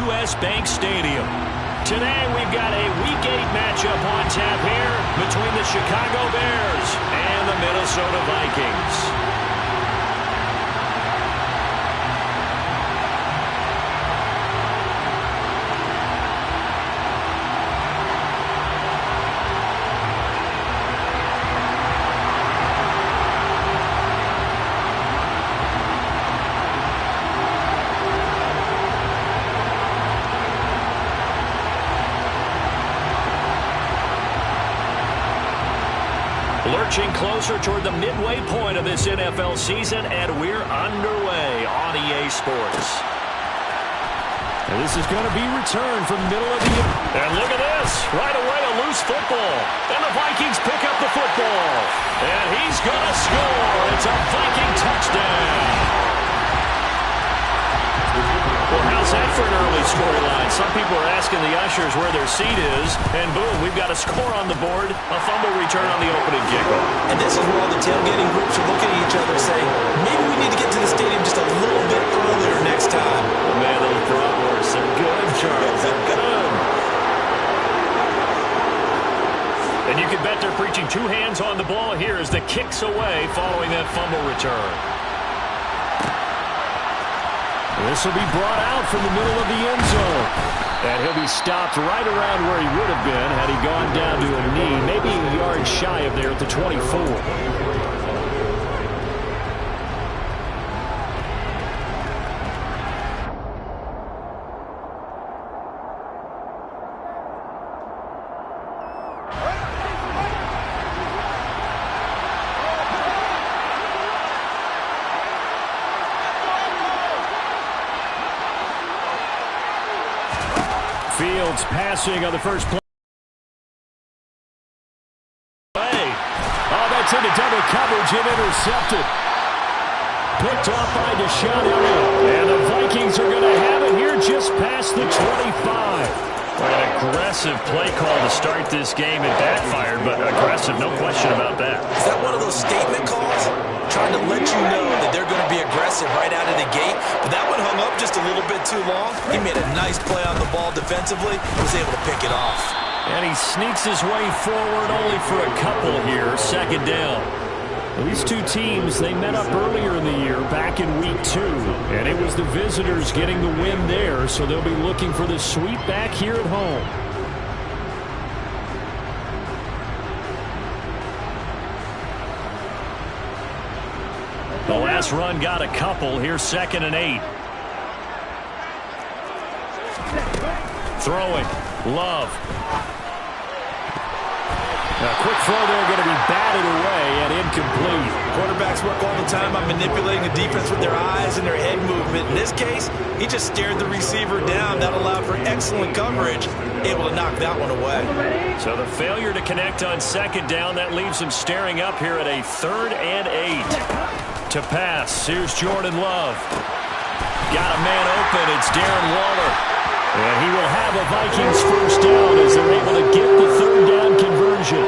U.S. Bank Stadium. Today we've got a Week 8 matchup on tap here between the Chicago Bears and the Minnesota Vikings. Lurching closer toward the midway point of this NFL season, and we're underway on EA Sports. And this is going to be returned from the middle of the year. And look at this. Right away, a loose football. And the Vikings pick up the football. And he's going to score. It's a Viking touchdown. Well, how's that for an early storyline? Some people are asking the ushers where their seat is, and boom, we've got a score on the board, a fumble return on the opening kickoff. And this is where all the tailgating groups are looking at each other saying, maybe we need to get to the stadium just a little bit earlier next time. Oh, man, those bratwursts, they're good, Charles. They're good. And you can bet they're preaching two hands on the ball here as the kick's away following that fumble return. This will be brought out from the middle of the end zone. And he'll be stopped right around where he would have been had he gone down to a knee, maybe a yard shy of there at the 24. Fields passing on the first play. Oh, that's into double coverage and intercepted. Picked off by Deshaun Elliott. And the Vikings are going to have it here just past the 25. An aggressive play call to start this game. It backfired, but aggressive, no question about that. Is that one of those statement calls? Trying to let you know that they're going to be aggressive right out of the gate. But that one hung up just a little bit too long. He made a nice play on the ball defensively. Was able to pick it off. And he sneaks his way forward only for a couple here. Second down. These two teams, they met up earlier in the year, back in Week 2. And it was the visitors getting the win there, so they'll be looking for the sweep back here at home. The last run got a couple. Here's 2nd and 8. Throwing. Love. A quick throw there, going to be batted away and incomplete. Quarterbacks work all the time on manipulating the defense with their eyes and their head movement. In this case, he just stared the receiver down. That allowed for excellent coverage, able to knock that one away. So the failure to connect on 2nd down, that leaves him staring up here at a 3rd and 8. To pass, here's Jordan Love. Got a man open, it's Darren Waller. And he will have a Vikings first down as they're able to get the 3rd down conversion.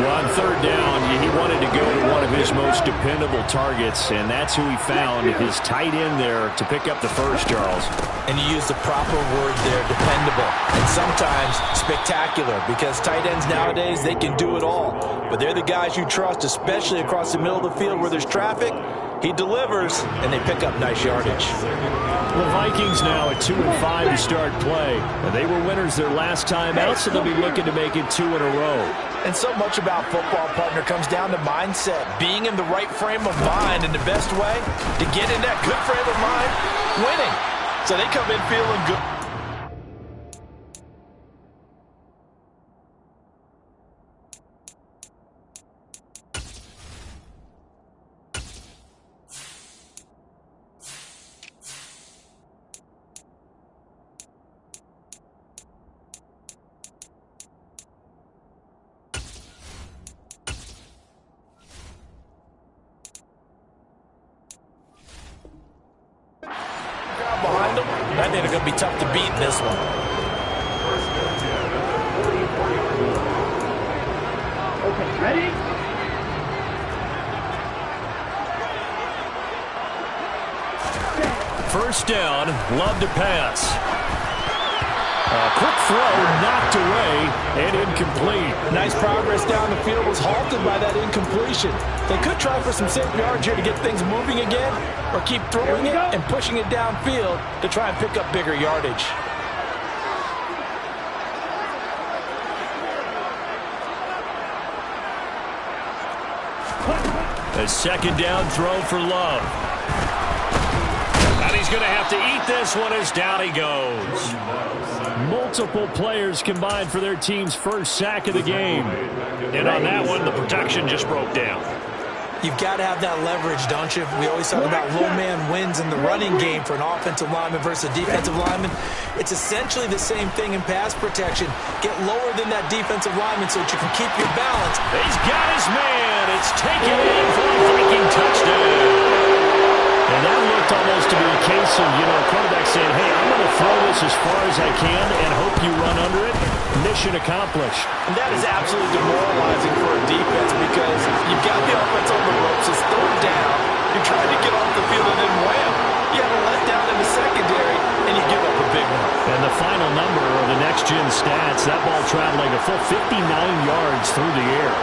Well, on 3rd down, he wanted to go to one of his most dependable targets, and that's who he found, his tight end there, to pick up the first, Charles. And you use the proper word there, dependable, and sometimes spectacular, because tight ends nowadays, they can do it all. But they're the guys you trust, especially across the middle of the field where there's traffic. He delivers, and they pick up nice yardage. The Vikings now at 2-5 to start play. And they were winners their last time out, so they'll be looking to make it 2 in a row. And so much about football, partner, comes down to mindset. Being in the right frame of mind, and the best way to get in that good frame of mind, winning. So they come in feeling good. Behind them, I think they're going to be tough to beat in this one. Okay, ready? First down, Love to pass. Quick throw, knocked away, and incomplete. Nice progress down the field was halted by that incompletion. They could try for some safe yards here to get things moving again, or keep throwing it and pushing it downfield to try and pick up bigger yardage. A second down throw for Love. And he's going to have to eat this one as down he goes. Multiple players combined for their team's first sack of the game. And on that one, the protection just broke down. You've got to have that leverage, don't you? We always talk about low man wins in the running game for an offensive lineman versus a defensive lineman. It's essentially the same thing in pass protection. Get lower than that defensive lineman so that you can keep your balance. He's got his man. It's taken in for a Viking touchdown. And that looked almost to be a case of, a quarterback saying, hey, I'm going to throw this as far as I can and hope you run under it. Mission accomplished. And that is absolutely demoralizing for a defense because you've got the offense on the ropes. It's third down. You're trying to get off the field and then wham. You have a letdown in the secondary and you give up a big one. And the final number of the next-gen stats, that ball traveling a full 59 yards through the air.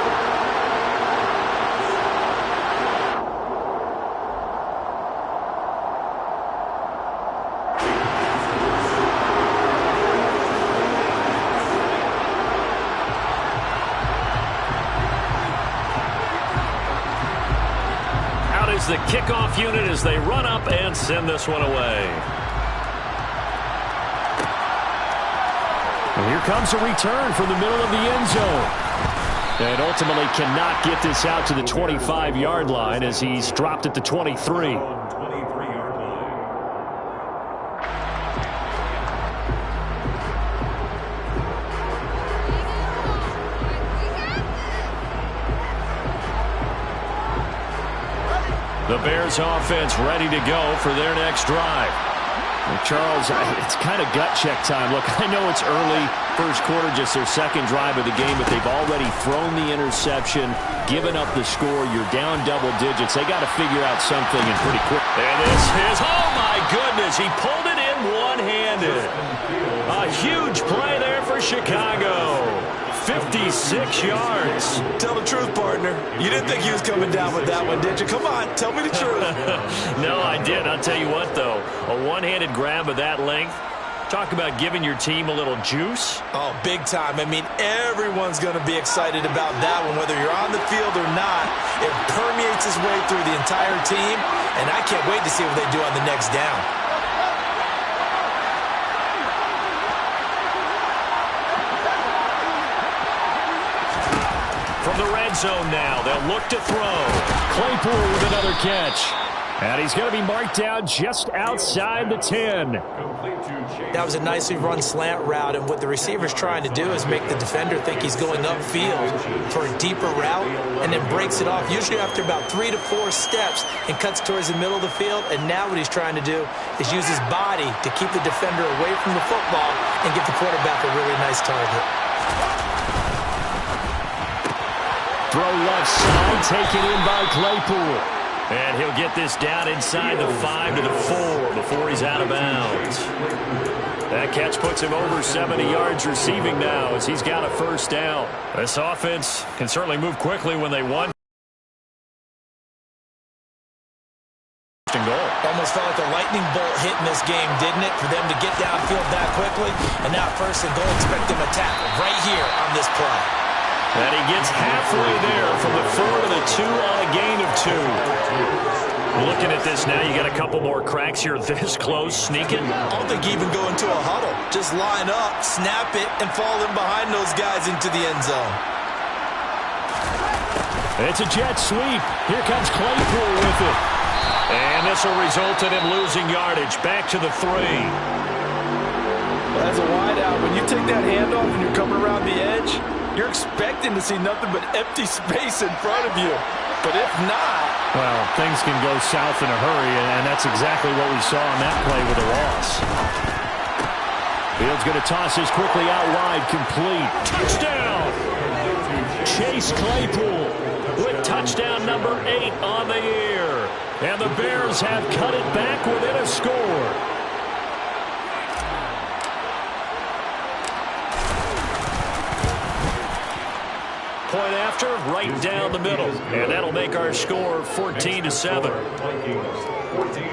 The kickoff unit as they run up and send this one away. And here comes a return from the middle of the end zone. And ultimately cannot get this out to the 25-yard line as he's dropped at the 23. The Bears offense ready to go for their next drive. Well, Charles, it's kind of gut check time. Look, I know it's early, first quarter, just their second drive of the game, but they've already thrown the interception, given up the score. You're down double digits. They got to figure out something and pretty quick. And this is, oh my goodness, he pulled it in one-handed. A huge play there for Chicago. 56 yards. Tell the truth, partner. You didn't think he was coming down with that one, did you? Come on, tell me the truth. No, I did. I'll tell you what, though. A one-handed grab of that length. Talk about giving your team a little juice. Oh, big time. I mean, everyone's going to be excited about that one, whether you're on the field or not. It permeates its way through the entire team, and I can't wait to see what they do on the next down. From the red zone now, they'll look to throw. Claypool with another catch. And he's going to be marked down just outside the 10. That was a nicely run slant route, and what the receiver's trying to do is make the defender think he's going upfield for a deeper route and then breaks it off, usually after about 3 to 4 steps, and cuts towards the middle of the field. And now what he's trying to do is use his body to keep the defender away from the football and give the quarterback a really nice target. Throw left side, taken in by Claypool. And he'll get this down inside the 5 to the 4 before he's out of bounds. That catch puts him over 70 yards receiving now as he's got a first down. This offense can certainly move quickly when they want. Goal. Almost felt like a lightning bolt hit in this game, didn't it, for them to get downfield that quickly? And now first and goal, expect them to tackle right here on this play. And he gets halfway there from the 4 to the 2 on a gain of 2. Looking at this now, you got a couple more cracks here this close, sneaking. I don't think you even go into a huddle. Just line up, snap it, and fall in behind those guys into the end zone. It's a jet sweep. Here comes Claypool with it. And this will result in him losing yardage. Back to the 3. As a wideout, when you take that handoff and you're coming around the edge, you're expecting to see nothing but empty space in front of you. But if not... Well, things can go south in a hurry, and that's exactly what we saw on that play with a loss. Fields going to toss this quickly out wide, complete. Touchdown! Chase Claypool with touchdown number 8 on the year. And the Bears have cut it back within a score. point after, right down the middle. And that'll make our score 14-7. Vikings 14,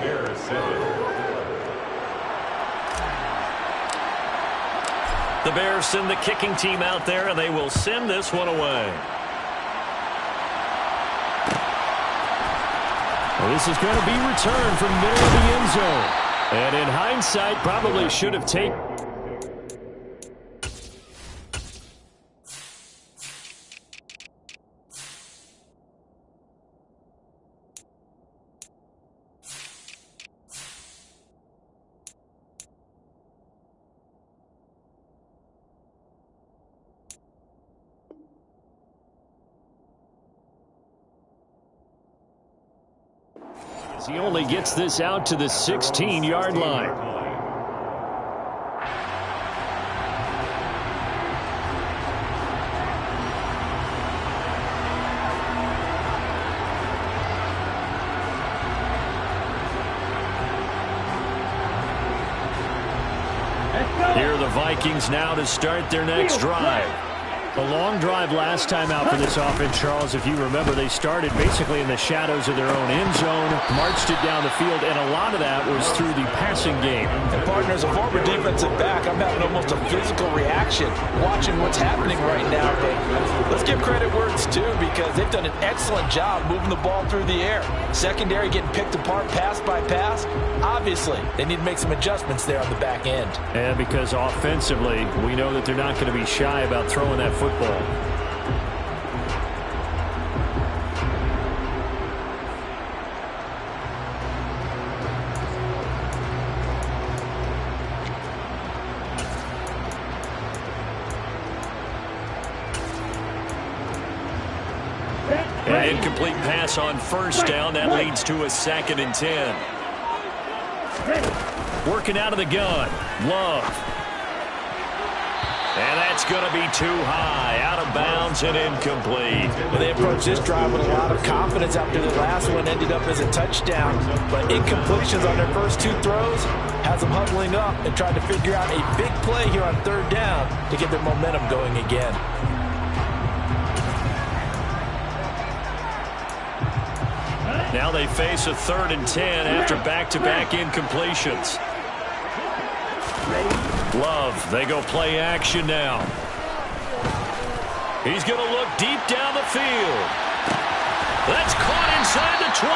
Bears 7. The Bears send the kicking team out there, and they will send this one away. Well, this is going to be returned from middle of the end zone. And in hindsight, probably should have taken... He only gets this out to the 16-yard line. Here are the Vikings now to start their next drive. A long drive last time out for this offense, Charles. If you remember, they started basically in the shadows of their own end zone, marched it down the field, and a lot of that was through the passing game. And partner, as a former defensive back, I'm having almost a physical reaction watching what's happening right now. But let's give credit where it's due, because they've done an excellent job moving the ball through the air. Secondary getting picked apart pass by pass. Obviously, they need to make some adjustments there on the back end. And because offensively, we know that they're not going to be shy about throwing that football. An incomplete pass on first down. That leads to a 2nd and 10. Working out of the gun. Love. And that's going to be too high. Out of bounds and incomplete. Well, they approached this drive with a lot of confidence after the last one ended up as a touchdown. But incompletions on their first 2 throws has them huddling up and trying to figure out a big play here on 3rd down to get their momentum going again. Now they face a 3rd and 10 after back-to-back incompletions. Love, they go play action now. He's going to look deep down the field. That's caught inside the 20.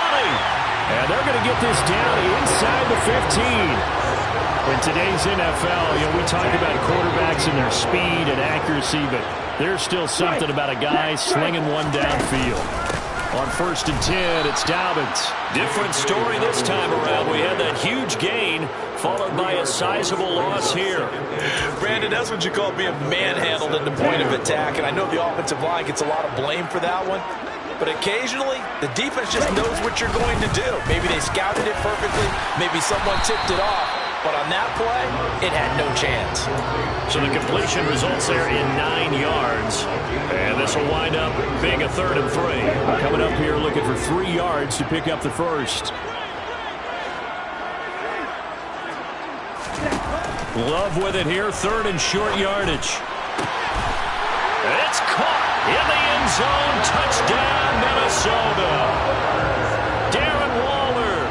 And they're going to get this down inside the 15. In today's NFL, we talk about quarterbacks and their speed and accuracy, but there's still something about a guy slinging one downfield. On 1st and 10, it's Dobbins. Different story this time around. We had that huge gain, followed by a sizable loss here. Brandon, that's what you call being manhandled at the point of attack, and I know the offensive line gets a lot of blame for that one. But occasionally, the defense just knows what you're going to do. Maybe they scouted it perfectly. Maybe someone tipped it off. But on that play, it had no chance. So the completion results there in 9 yards. And this will wind up being a 3rd and 3. Coming up here looking for 3 yards to pick up the first. Love with it here, 3rd and short yardage. It's caught in the end zone. Touchdown, Minnesota. Darren Waller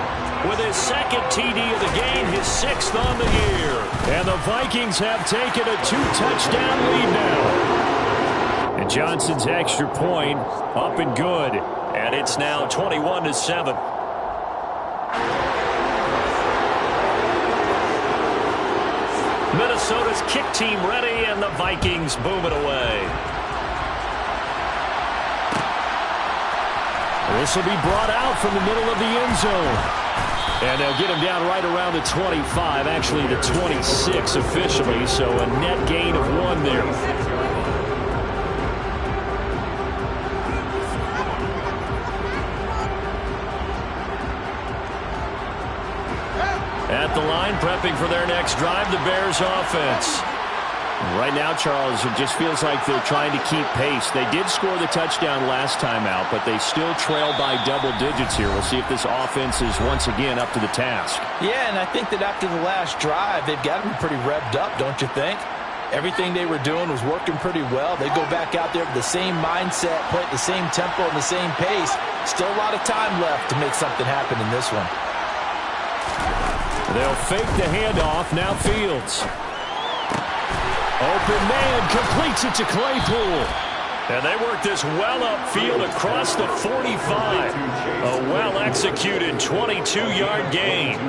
with his 2nd TD of the game, his 6th on the year. And the Vikings have taken a 2-touchdown lead now. And Johnson's extra point up and good. And it's now 21-7. Minnesota's kick team ready, and the Vikings boom it away. This will be brought out from the middle of the end zone. And they'll get him down right around the 25, actually the 26 officially, so a net gain of 1 there. At the line, prepping for their next drive, the Bears offense. Right now, Charles, it just feels like they're trying to keep pace. They did score the touchdown last time out, but they still trail by double digits here. We'll see if this offense is once again up to the task. Yeah, and I think that after the last drive, they've got to be pretty revved up, don't you think? Everything they were doing was working pretty well. They go back out there with the same mindset, play at the same tempo and the same pace. Still a lot of time left to make something happen in this one. They'll fake the handoff. Now Fields. Open man, completes it to Claypool. And they work this well upfield across the 45. A well-executed 22-yard gain.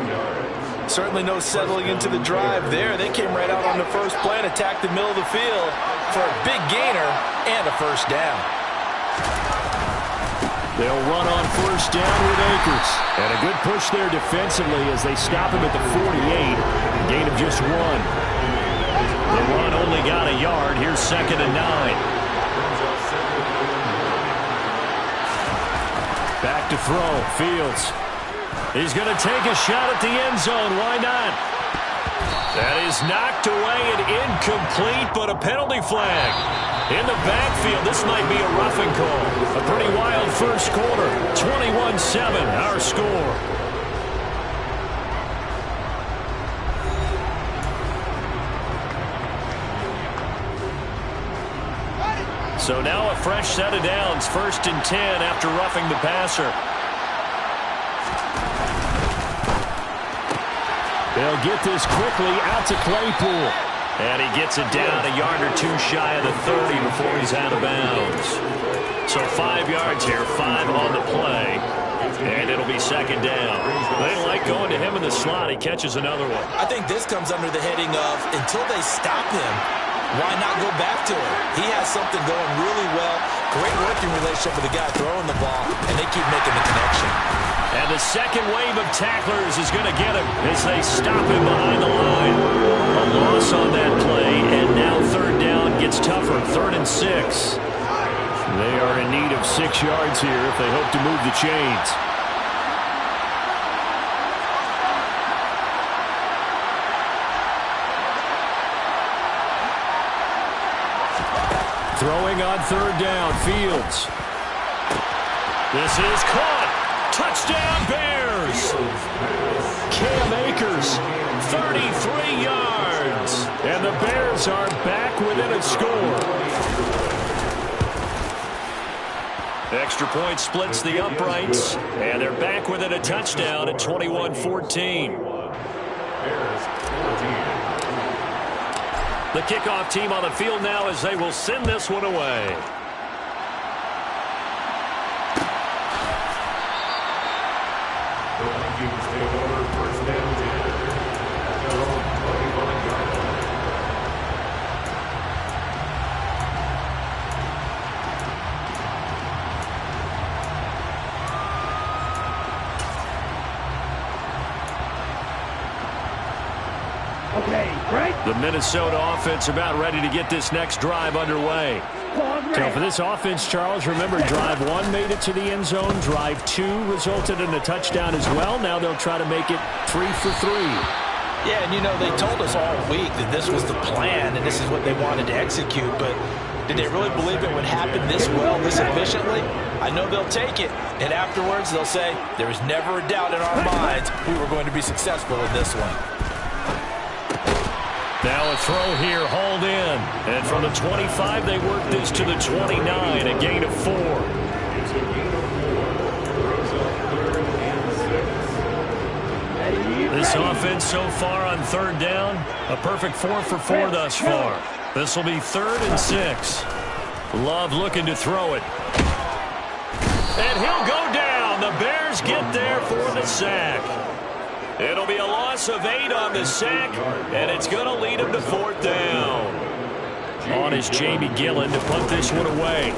Certainly no settling into the drive there. They came right out on the first play and attacked the middle of the field for a big gainer and a first down. They'll run on first down with Akers. And a good push there defensively as they stop him at the 48. Gain of just 1. The run only got a yard. Here's 2nd and 9. Back to throw. Fields. He's going to take a shot at the end zone. Why not? That is knocked away and incomplete, but a penalty flag. In the backfield, this might be a roughing call. A pretty wild first quarter. 21-7, our score. So now a fresh set of downs. 1st and 10 after roughing the passer. They'll get this quickly out to Claypool. And he gets it down a yard or 2 shy of the 30 before he's out of bounds. So 5 yards here, 5 on the play. And it'll be 2nd down. They like going to him in the slot. He catches another one. I think this comes under the heading of until they stop him, why not go back to him? He has something going really well. Great working relationship with the guy throwing the ball, and they keep making the connection. And the second wave of tacklers is going to get him as they stop him behind the line. A loss on that play, and now 3rd down gets tougher. 3rd and 6. They are in need of 6 yards here if they hope to move the chains. Throwing on 3rd down, Fields. This is caught. Touchdown, Bears. Cam Akers, 33 yards. And the Bears are back within a score. Extra point splits the uprights, and they're back within a touchdown at 21-14. The kickoff team on the field now as they will send this one away. The Vikings take over 1st and 10. At their own 21-yard line. Okay, break. The Minnesota offense about ready to get this next drive underway. So for this offense, Charles, remember drive 1 made it to the end zone. Drive 2 resulted in a touchdown as well. Now they'll try to make it 3 for 3. Yeah, and you know, they told us all week that this was the plan and this is what they wanted to execute, but did they really believe it would happen this well, this efficiently? I know they'll take it, and afterwards they'll say, there was never a doubt in our minds we were going to be successful in this one. Now a throw here, hauled in. And from the 25, they work this to the 29, a gain of 4. It's a gain of 4. Throws up 3rd and 6. This offense so far on 3rd down, a perfect 4 for 4 thus far. This will be 3rd and 6. Love looking to throw it. And he'll go down. The Bears get there for the sack. It'll be a loss of 8 on the sack, and it's going to lead him to 4th down. On is Jamie Gillen to punt this one away.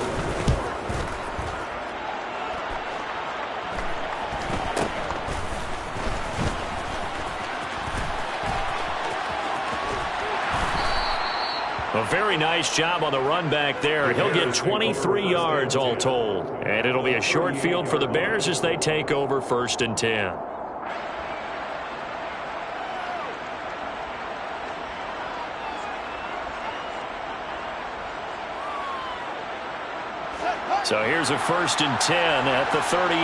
A very nice job on the run back there. He'll get 23 yards all told. And it'll be a short field for the Bears as they take over 1st and 10. So here's a 1st and 10 at the 38.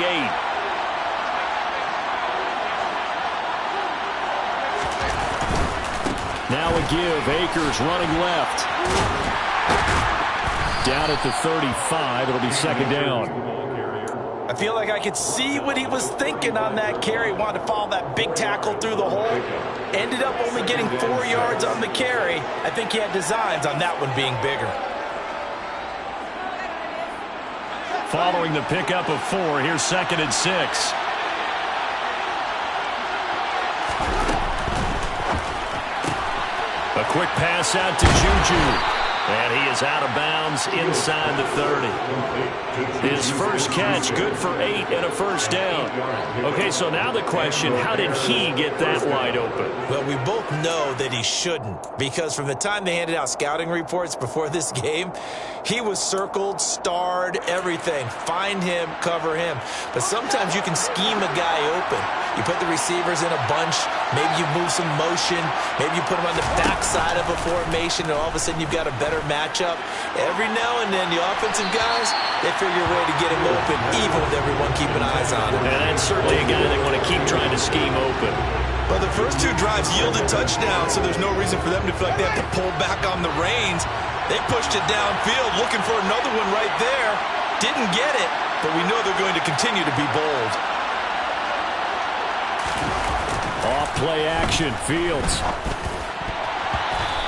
Now a give. Akers running left. Down at the 35. It'll be second down. I feel like I could see what he was thinking on that carry. Wanted to follow that big tackle through the hole. Ended up only getting 4 yards on the carry. I think he had designs on that one being bigger. Following the pickup of 4, here's 2nd and 6. A quick pass out to Juju. And he is out of bounds inside the 30. His first catch, good for 8 and a first down. Okay, so now the question, how did he get that wide open? Well, we both know that he shouldn't, because from the time they handed out scouting reports before this game, he was circled, starred, everything. Find him, cover him. But sometimes you can scheme a guy open. You put the receivers in a bunch. Maybe you move some motion. Maybe you put them on the backside of a formation, and all of a sudden you've got a better matchup. Every now and then, the offensive guys, they figure a way to get him open, even with everyone keeping eyes on him. And that's certainly a guy they want to keep trying to scheme open. Well, the first 2 drives yielded touchdowns, so there's no reason for them to feel like they have to pull back on the reins. They pushed it downfield, looking for another one right there. Didn't get it, but we know they're going to continue to be bold. Off play action. Fields.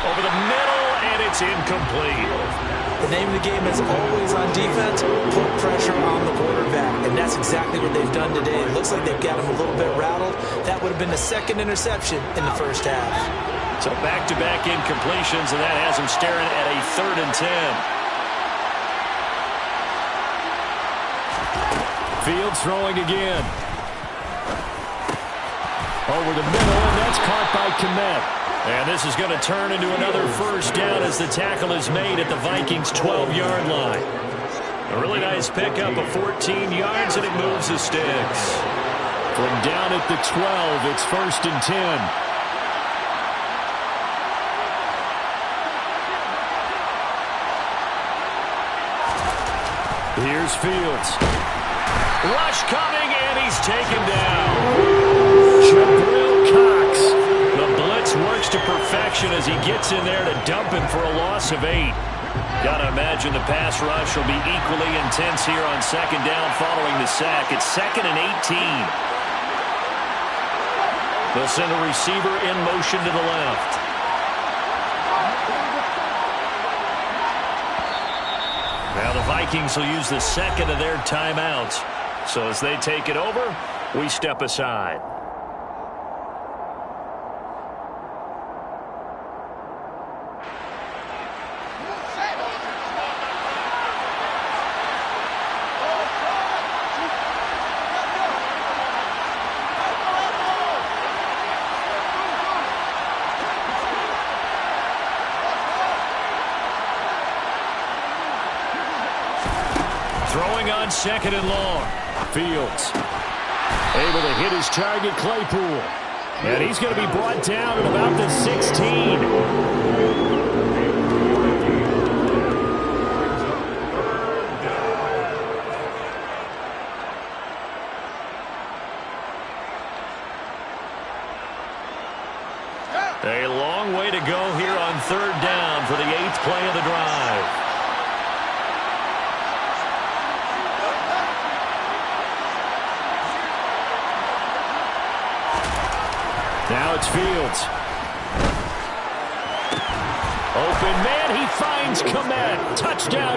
Over the middle, and it's incomplete. The name of the game is always on defense, put pressure on the quarterback, and that's exactly what they've done today. It looks like they've got him a little bit rattled. That would have been the 2nd interception in the first half. So back-to-back incompletions, and that has him staring at a 3rd and 10. Fields throwing again. Over the middle, and that's caught by Kmet. And this is going to turn into another first down as the tackle is made at the Vikings' 12-yard line. A really nice pickup of 14 yards, and it moves the sticks. From down at the 12, it's 1st and 10. Here's Fields. Rush coming, and he's taken down. Jabril Cox. The blitz works to perfection as he gets in there to dump him for a loss of 8. Got to imagine the pass rush will be equally intense here on 2nd down following the sack. It's 2nd and 18. They'll send a receiver in motion to the left. Now the Vikings will use the 2nd of their timeouts. So as they take it over, we step aside. Throwing on 2nd and long. Fields able to hit his target, Claypool. And he's going to be brought down at about the 16. A long way to go here on 3rd down for the 8th play of the drive. Now it's Fields. Open man, he finds Kmet. Touchdown,